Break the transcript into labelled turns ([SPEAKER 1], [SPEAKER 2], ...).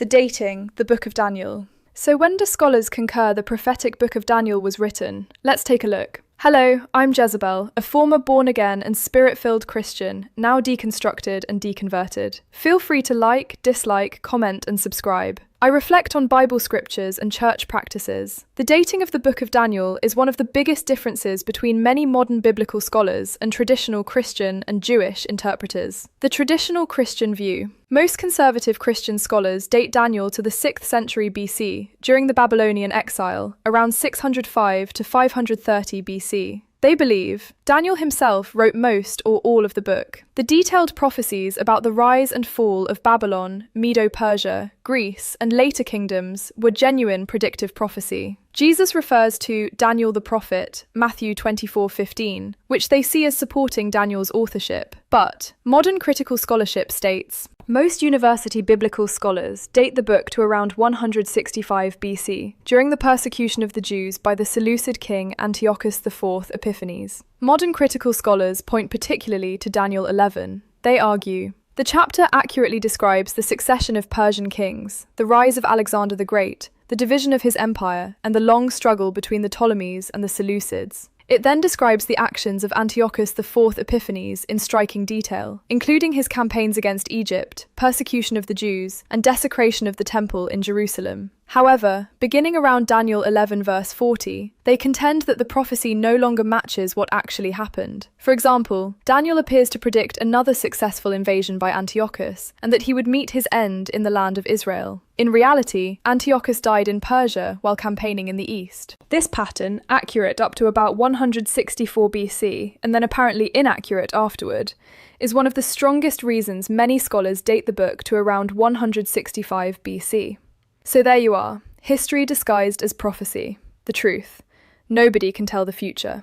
[SPEAKER 1] The dating, the Book of Daniel. So when do scholars concur the prophetic Book of Daniel was written? Let's take a look. Hello, I'm Jezebel, a former born-again and spirit-filled Christian, now deconstructed and deconverted. Feel free to like, dislike, comment, and subscribe. I reflect on Bible scriptures and church practices. The dating of the Book of Daniel is one of the biggest differences between many modern biblical scholars and traditional Christian and Jewish interpreters. The traditional Christian view. Most conservative Christian scholars date Daniel to the 6th century BC, during the Babylonian exile, around 605 to 530 BC. They believe Daniel himself wrote most or all of the book. The detailed prophecies about the rise and fall of Babylon, Medo-Persia, Greece, and later kingdoms were genuine predictive prophecy. Jesus refers to Daniel the prophet, Matthew 24:15, which they see as supporting Daniel's authorship. But modern critical scholarship states, most university biblical scholars date the book to around 165 BC, during the persecution of the Jews by the Seleucid king Antiochus IV Epiphanes. Modern critical scholars point particularly to Daniel 11. They argue, the chapter accurately describes the succession of Persian kings, the rise of Alexander the Great, the division of his empire, and the long struggle between the Ptolemies and the Seleucids. It then describes the actions of Antiochus IV Epiphanes in striking detail, including his campaigns against Egypt, persecution of the Jews, and desecration of the temple in Jerusalem. However, beginning around Daniel 11 verse 40, they contend that the prophecy no longer matches what actually happened. For example, Daniel appears to predict another successful invasion by Antiochus, and that he would meet his end in the land of Israel. In reality, Antiochus died in Persia while campaigning in the east. This pattern, accurate up to about 164 BC, and then apparently inaccurate afterward, is one of the strongest reasons many scholars date the book to around 165 BC. So there you are, history disguised as prophecy. The truth. Nobody can tell the future.